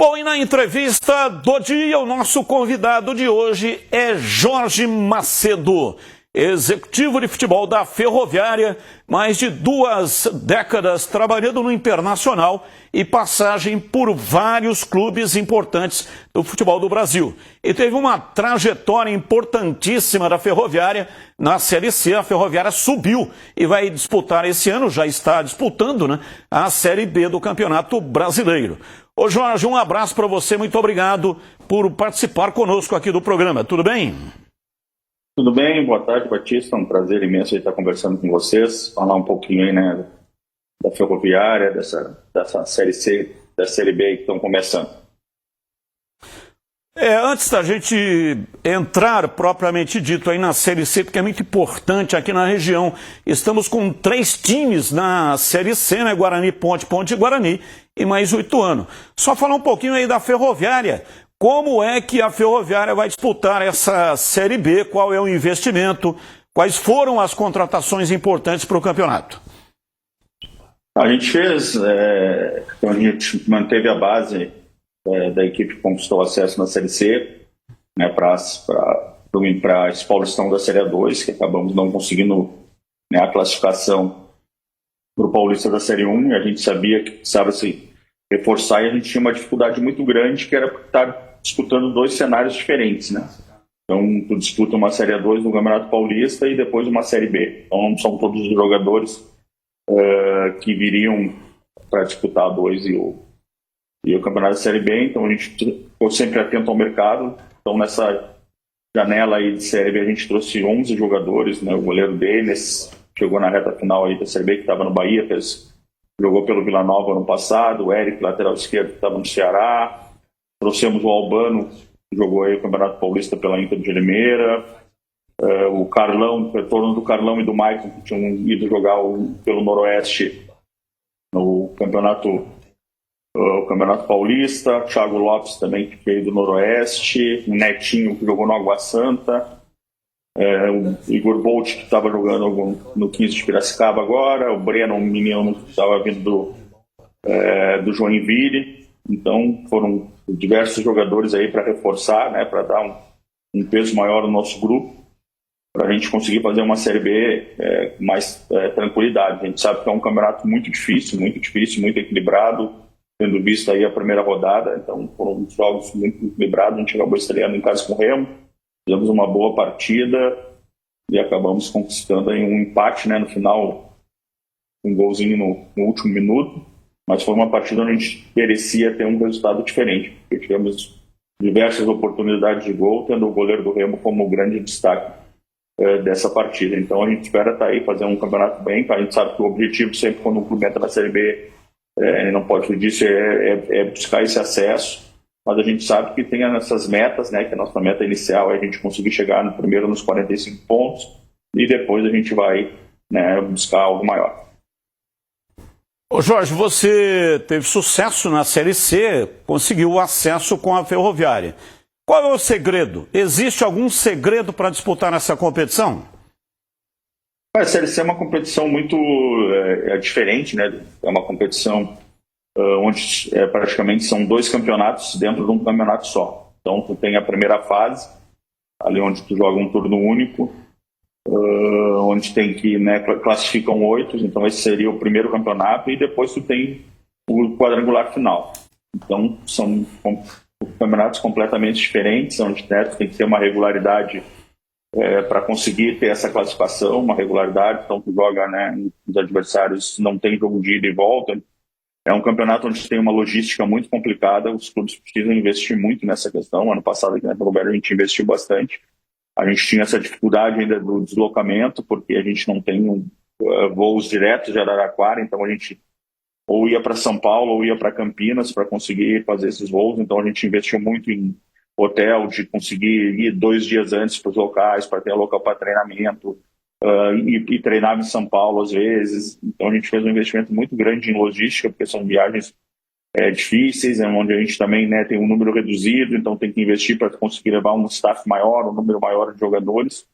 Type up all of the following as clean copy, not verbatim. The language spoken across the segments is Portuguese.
Bom, e na entrevista do dia, o nosso convidado de hoje é Jorge Macedo, executivo de futebol da Ferroviária, mais de 2 décadas trabalhando no Internacional e passagem por vários clubes importantes do futebol do Brasil. E teve uma trajetória importantíssima da Ferroviária na Série C. A Ferroviária subiu e vai disputar esse ano, já está disputando, né, a Série B do Campeonato Brasileiro. Ô Jorge, um abraço para você, muito obrigado por participar conosco aqui do programa, tudo bem? Tudo bem, boa tarde, Batista, é um prazer imenso estar conversando com vocês, falar um pouquinho aí, né, da Ferroviária, dessa Série C, da Série B que estão começando. Antes da gente entrar propriamente dito aí na Série C, porque é muito importante aqui na região, estamos com 3 times na Série C, né? Guarani, Ponte e Guarani, e mais 8 anos. Só falar um pouquinho aí da Ferroviária, como é que a Ferroviária vai disputar essa Série B, qual é o investimento, quais foram as contratações importantes para o campeonato? A gente fez, então a gente manteve a base da equipe que conquistou acesso na Série C, né, para esse Paulistão da Série A2, que acabamos não conseguindo, né, a classificação para o Paulista da Série 1, e a gente sabia que precisava se reforçar, e a gente tinha uma dificuldade muito grande, que era estar disputando 2 cenários diferentes, né? Então, tu disputa uma Série A2 do Campeonato Paulista e depois uma Série B. Então, não são todos os jogadores que viriam para disputar a 2 e o Campeonato da Série B, então a gente ficou sempre atento ao mercado. Então, nessa janela aí de Série B, a gente trouxe 11 jogadores, né? O goleiro Denis chegou na reta final aí da Série B, que estava no Bahia, jogou pelo Vila Nova ano passado, o Eric, lateral esquerdo, que estava no Ceará. Trouxemos o Albano, que jogou aí o Campeonato Paulista pela Inter de Limeira. O Carlão, o retorno do Carlão e do Maicon, que tinham ido jogar pelo Noroeste no Campeonato Paulista. Thiago Lopes também, que veio do Noroeste. O Netinho, que jogou no Água Santa. O Igor Bolt, que estava jogando no 15 de Piracicaba agora. O Breno, um menino que estava vindo do Joinville. Então, foram diversos jogadores aí para reforçar, né, para dar um peso maior no nosso grupo, para a gente conseguir fazer uma Série B com mais tranquilidade. A gente sabe que é um campeonato muito difícil, muito equilibrado, tendo visto aí a primeira rodada. Então, foram jogos muito equilibrados. A gente acabou estreando em casa com o Remo, fizemos uma boa partida e acabamos conquistando aí um empate, né, no final, um golzinho no último minuto. Mas foi uma partida onde a gente merecia ter um resultado diferente, porque tivemos diversas oportunidades de gol, tendo o goleiro do Remo como grande destaque dessa partida. Então a gente espera estar aí, fazer um campeonato bem. A gente sabe que o objetivo sempre, quando o clube entra na Série B, não pode fugir disso, é buscar esse acesso, mas a gente sabe que tem essas metas, né, que a nossa meta inicial é a gente conseguir chegar primeiro nos 45 pontos e depois a gente vai, né, buscar algo maior. Ô Jorge, você teve sucesso na Série C, conseguiu o acesso com a Ferroviária. Qual é o segredo? Existe algum segredo para disputar essa competição? A Série C é uma competição muito diferente, né? É uma competição onde praticamente são 2 campeonatos dentro de um campeonato só. Então, tu tem a primeira fase, ali onde tu joga um turno único, onde tem que, né, classificam 8, então esse seria o primeiro campeonato, e depois tu tem o quadrangular final. Então são campeonatos completamente diferentes, onde, né, tu tem que ter uma regularidade para conseguir ter essa classificação, uma regularidade. Então tu joga, né, os adversários, não tem jogo de ida e volta. É um campeonato onde tem uma logística muito complicada, os clubes precisam investir muito nessa questão. Ano passado aqui na Ferroviária a gente investiu bastante. A gente tinha essa dificuldade ainda do deslocamento, porque a gente não tem voos diretos de Araraquara, então a gente ou ia para São Paulo ou ia para Campinas para conseguir fazer esses voos. Então a gente investiu muito em hotel, de conseguir ir 2 dias antes para os locais, para ter local para treinamento, e treinava em São Paulo às vezes. Então a gente fez um investimento muito grande em logística, porque são viagens difíceis, onde a gente também, né, tem um número reduzido, então tem que investir para conseguir levar um staff maior, um número maior de jogadores.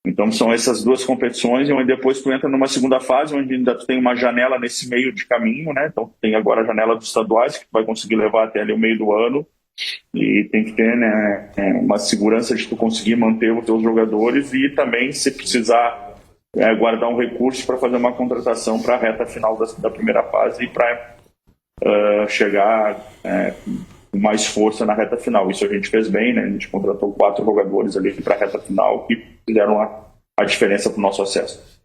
Então são essas duas competições, e depois tu entra numa segunda fase, onde ainda tu tem uma janela nesse meio de caminho, né? Então tem agora a janela dos estaduais, que tu vai conseguir levar até ali o meio do ano, e tem que ter, né, uma segurança de tu conseguir manter os teus jogadores e também, se precisar, guardar um recurso para fazer uma contratação para a reta final da primeira fase e para chegar com mais força na reta final. Isso a gente fez bem, né? A gente contratou 4 jogadores ali para a reta final que fizeram a diferença para o nosso acesso.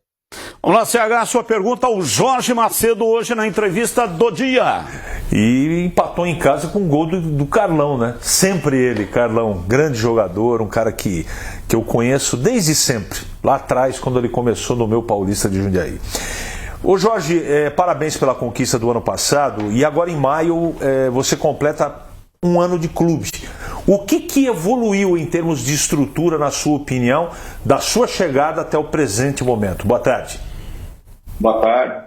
Vamos lá, CH, a sua pergunta ao Jorge Macedo hoje na entrevista do dia. E empatou em casa com o gol do Carlão, né? Sempre ele, Carlão, grande jogador, um cara que eu conheço desde sempre, lá atrás, quando ele começou no meu Paulista de Jundiaí. Ô Jorge, parabéns pela conquista do ano passado, e agora em maio você completa um ano de clube. O que evoluiu em termos de estrutura, na sua opinião, da sua chegada até o presente momento? Boa tarde. Boa tarde.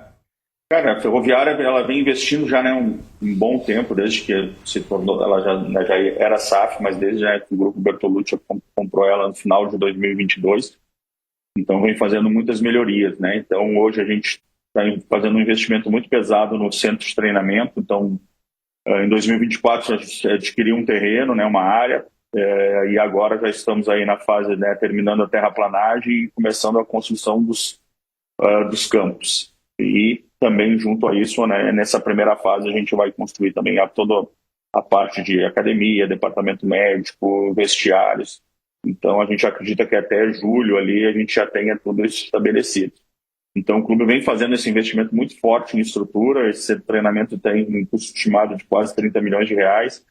Cara, a Ferroviária ela vem investindo já, né, um bom tempo, desde que se tornou, ela já era SAF, mas desde que o Grupo Bertolucci comprou ela no final de 2022. Então vem fazendo muitas melhorias, né? Então hoje a gente está fazendo um investimento muito pesado no centro de treinamento. Então em 2024 a gente adquiriu um terreno, né, uma área, e agora já estamos aí na fase, né, terminando a terraplanagem e começando a construção dos campos. E também junto a isso, né, nessa primeira fase a gente vai construir também toda a parte de academia, departamento médico, vestiários. Então a gente acredita que até julho ali a gente já tenha tudo isso estabelecido. Então o clube vem fazendo esse investimento muito forte em estrutura. Esse treinamento tem um custo estimado de quase 30 milhões de reais.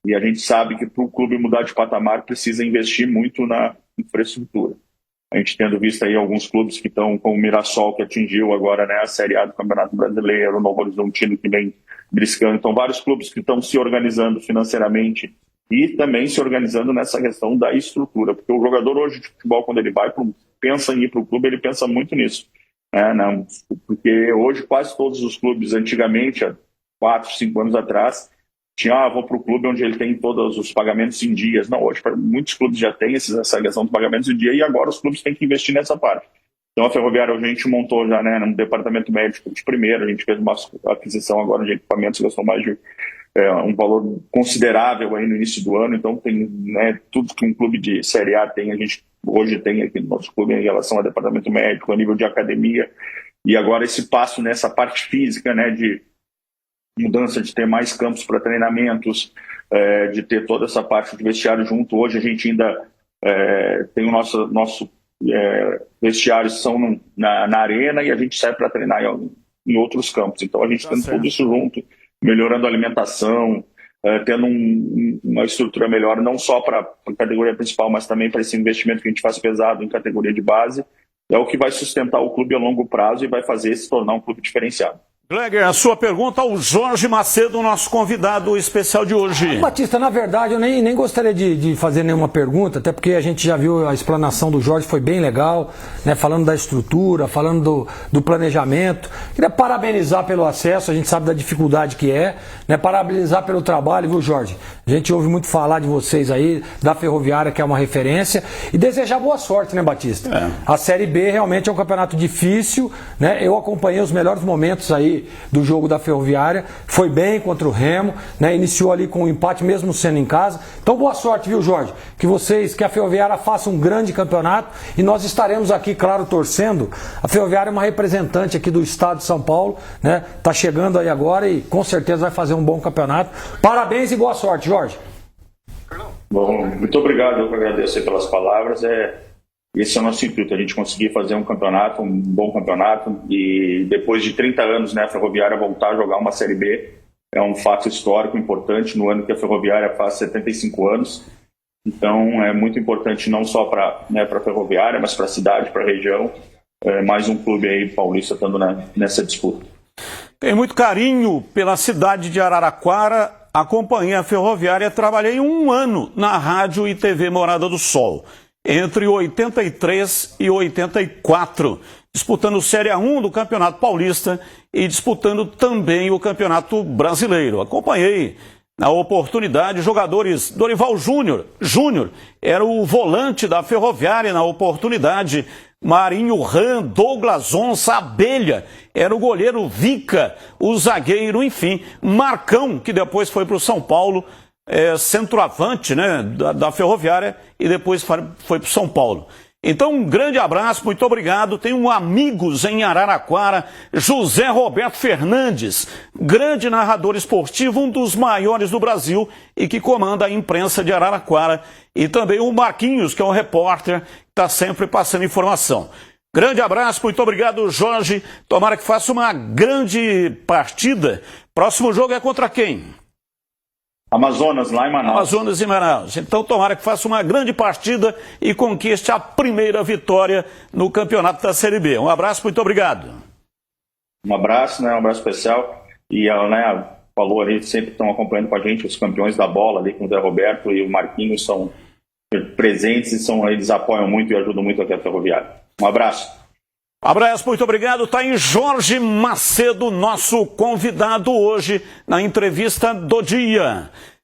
E a gente sabe que para o clube mudar de patamar precisa investir muito na infraestrutura. A gente tendo visto aí alguns clubes que estão, como o Mirassol, que atingiu agora, né, a Série A do Campeonato Brasileiro, o Novo Horizontino, que vem briscando. Então, vários clubes que estão se organizando financeiramente e também se organizando nessa questão da estrutura. Porque o jogador hoje de futebol, quando ele pensa em ir para o clube, ele pensa muito nisso. Né? Porque hoje quase todos os clubes, antigamente, há 4, 5 anos atrás, vou para o clube onde ele tem todos os pagamentos em dias. Não, hoje muitos clubes já têm essa questão dos pagamentos em dia, e agora os clubes têm que investir nessa parte. Então a Ferroviária, a gente montou já, né, no departamento médico de primeiro, a gente fez uma aquisição agora de equipamentos, gastou mais de um valor considerável aí no início do ano. Então tem, né, tudo que um clube de Série A tem, a gente hoje tem aqui no nosso clube em relação ao departamento médico, a nível de academia, e agora esse passo nessa parte física, né, de mudança de ter mais campos para treinamentos, de ter toda essa parte de vestiário junto. Hoje a gente ainda tem o nosso vestiários são na arena, e a gente sai para treinar em outros campos. Então a gente tem tudo isso junto, melhorando a alimentação, tendo uma estrutura melhor, não só para a categoria principal, mas também para esse investimento que a gente faz pesado em categoria de base. É o que vai sustentar o clube a longo prazo e vai fazer se tornar um clube diferenciado. Gleger, a sua pergunta ao Jorge Macedo, nosso convidado especial de hoje. Batista, na verdade, eu nem gostaria de fazer nenhuma pergunta, até porque a gente já viu a explanação do Jorge, foi bem legal, né, falando da estrutura, falando do planejamento. Queria parabenizar pelo acesso, a gente sabe da dificuldade que é, né, parabenizar pelo trabalho, viu, Jorge? A gente ouve muito falar de vocês aí, da Ferroviária, que é uma referência, e desejar boa sorte, né, Batista? A Série B realmente é um campeonato difícil, né? Eu acompanhei os melhores momentos aí do jogo da Ferroviária, foi bem contra o Remo, né? Iniciou ali com um empate mesmo sendo em casa. Então boa sorte, viu, Jorge? Que a Ferroviária faça um grande campeonato, e nós estaremos aqui, claro, torcendo. A Ferroviária é uma representante aqui do estado de São Paulo, né? Tá chegando aí agora e com certeza vai fazer um bom campeonato. Parabéns e boa sorte, Jorge. Bom, muito obrigado, eu agradeço pelas palavras. Esse é o nosso intuito, a gente conseguir fazer um campeonato, um bom campeonato, e depois de 30 anos, né, a Ferroviária voltar a jogar uma Série B é um fato histórico importante no ano que a Ferroviária faz 75 anos. Então é muito importante não só para a Ferroviária, mas para a cidade, para a região. Mais um clube aí paulista estando nessa disputa. Tenho muito carinho pela cidade de Araraquara, acompanhei a Ferroviária, trabalhei 1 ano na Rádio e TV Morada do Sol. Entre 83 e 84, disputando Série A1 do Campeonato Paulista e disputando também o Campeonato Brasileiro. Acompanhei Na oportunidade, jogadores Dorival Júnior era o volante da Ferroviária na oportunidade, Marinho Ram, Douglas Onça, Abelha, era o goleiro Vica, o zagueiro, enfim, Marcão, que depois foi para o São Paulo, centroavante, né, da Ferroviária, e depois foi para o São Paulo. Então, um grande abraço, muito obrigado. Tenho amigos em Araraquara, José Roberto Fernandes, grande narrador esportivo, um dos maiores do Brasil e que comanda a imprensa de Araraquara. E também o Marquinhos, que é um repórter, que está sempre passando informação. Grande abraço, muito obrigado, Jorge. Tomara que faça uma grande partida. Próximo jogo é contra quem? Amazonas, lá em Manaus. Amazonas e Manaus. Então, tomara que faça uma grande partida e conquiste a primeira vitória no campeonato da Série B. Um abraço, muito obrigado. Um abraço, né? Um abraço especial. E ela, né, falou ali, sempre estão acompanhando com a gente, os campeões da bola ali, com o Zé Roberto e o Marquinhos são presentes e eles apoiam muito e ajudam muito aqui a Ferroviária. Um abraço. Abraço, muito obrigado. Está aí Jorge Macedo, nosso convidado hoje na entrevista do dia.